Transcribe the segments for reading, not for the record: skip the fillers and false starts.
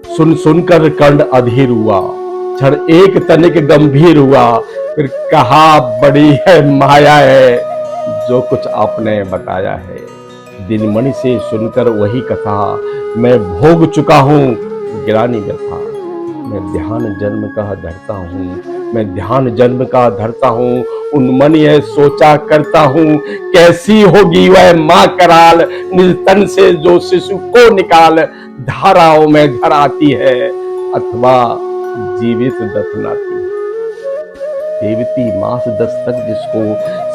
सुन सुनकर कर्ण अधीर हुआ, क्षण एक तनिक गंभीर हुआ, फिर कहा बड़ी है माया है जो कुछ आपने बताया है। दिनमणि से सुनकर वही कथा, मैं भोग चुका हूँ गिरानी व्यथा। मैं ध्यान जन्म का धरता हूँ, मैं ध्यान जन्म का धरता हूँ, उन्मनी है सोचा करता हूँ, कैसी होगी वह माँ कराल, निज तन से जो शिशु को निकाल, धाराओं में धर आती है अथवा जीवित दफनाती है। सेवती मास दस्तक जिसको,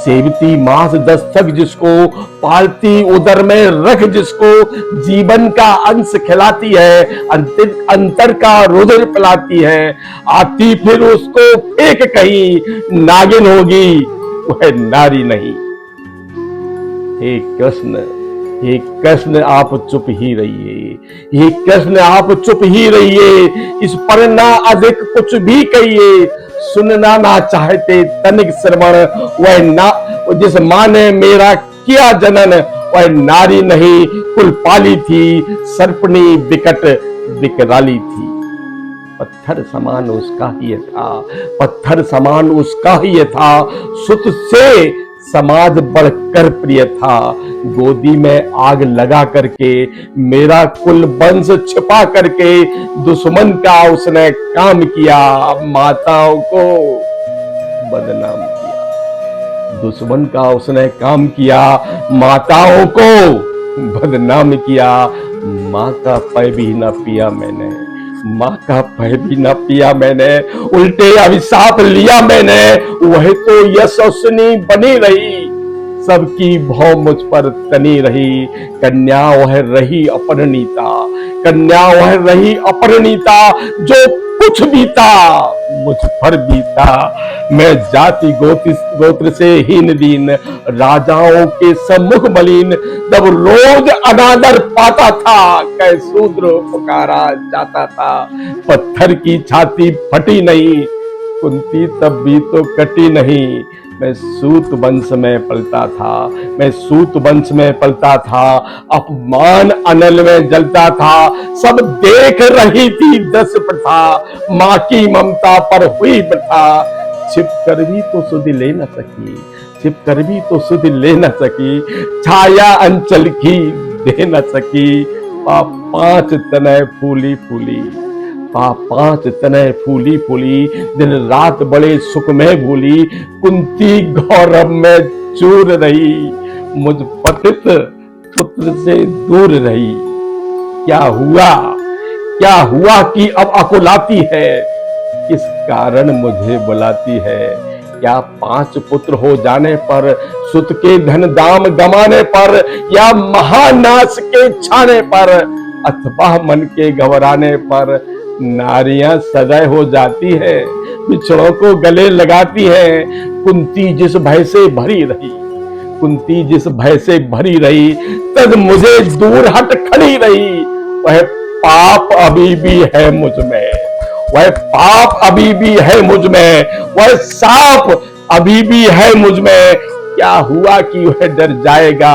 सेवती मास दस्तक जिसको, पालती उदर में रख जिसको, जीवन का अंश खिलाती है, अंतर का रुधिर पिलाती है, आती फिर उसको फेंक कहीं, नागिन होगी वह नारी नहीं। हे कृष्ण, हे कृष्ण आप चुप ही रहिए, हे कृष्ण आप चुप ही रहिए, इस पर ना अधिक कुछ भी कहिए। सुनना ना चाहते तनिक श्रवण, वह ना जिस माँ ने मेरा किया जनन, वह नारी नहीं कुल पाली थी, सर्पनी विकट विकराली थी। पत्थर समान उसका ही था, पत्थर समान उसका ही था, सुत से समाज बढ़कर प्रिय था। गोदी में आग लगा करके मेरा कुल वंश छिपा करके, दुश्मन का उसने काम किया, माताओं को बदनाम किया। दुश्मन का उसने काम किया, माताओं को बदनाम किया। माँ का पै भी न पिया मैंने, माँ का पै भी न पिया मैंने, उल्टे अभिशाप लिया मैंने। वह तो यशस्विनी बनी रही, सबकी भौ मुझ पर तनी रही। कन्या वह रही अपरिणीता, कन्या वह रही अपरिणीता, जो कुछ बीता मुझ पर बीता। मैं जाति गोत्र से हीन दीन, राजाओं के सम्मुख मलिन, जब रोज अनादर पाता था, कै शूद्र पुकारा जाता था। पत्थर की छाती फटी नहीं, कुंती तब भी तो कटी नहीं। मैं सूत वंश में पलता था, मैं सूत वंश में पलता था, अपमान अनल में जलता था। सब देख रही थी दस प्रथा, माँ की ममता पर हुई प्रथा। छिप कर भी तो सुध ले न सकी, छिप कर भी तो सुध ले न सकी, छाया अंचल की दे न सकी। पांच तनय फूली फूली, पांच तनय फूली फूली, दिन रात बड़े सुख में भूली। कुंती गौरव में चूर रही, मुझ पतित पुत्र से दूर रही। क्या हुआ, क्या हुआ कि अब अकुलाती है, किस कारण मुझे बुलाती है। क्या 5 पुत्र हो जाने पर, सुत के धन दाम गमाने पर, या महानाश के छाने पर, अथवा मन के घबराने पर, नारियां सदै हो जाती है, बिछड़ों को गले लगाती है। कुंती जिस भय से भरी रही, कुंती जिस भय से भरी रही, तद मुझे दूर हट खड़ी रही। वह पाप अभी भी है मुझ में, वह पाप अभी भी है मुझ में, वह साप अभी भी है मुझ में। क्या हुआ कि वह डर जाएगा,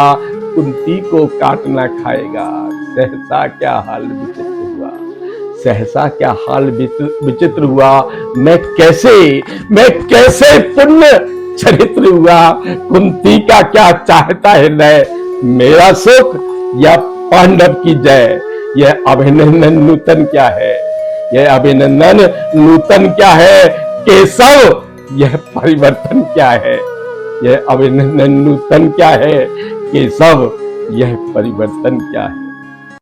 कुंती को काटना खाएगा। सहसा क्या हाल विचित्र हुआ, सहसा क्या हाल विचित्र हुआ। मैं कैसे पुण्य चरित्र हुआ। कुंती का क्या चाहता है नय, मेरा सुख या पांडव की जय। यह अभिनंदन नूतन क्या है, यह अभिनंदन नूतन क्या है। केशव यह परिवर्तन क्या है, यह अभिनंदन नूतन क्या है। केशव यह परिवर्तन क्या है।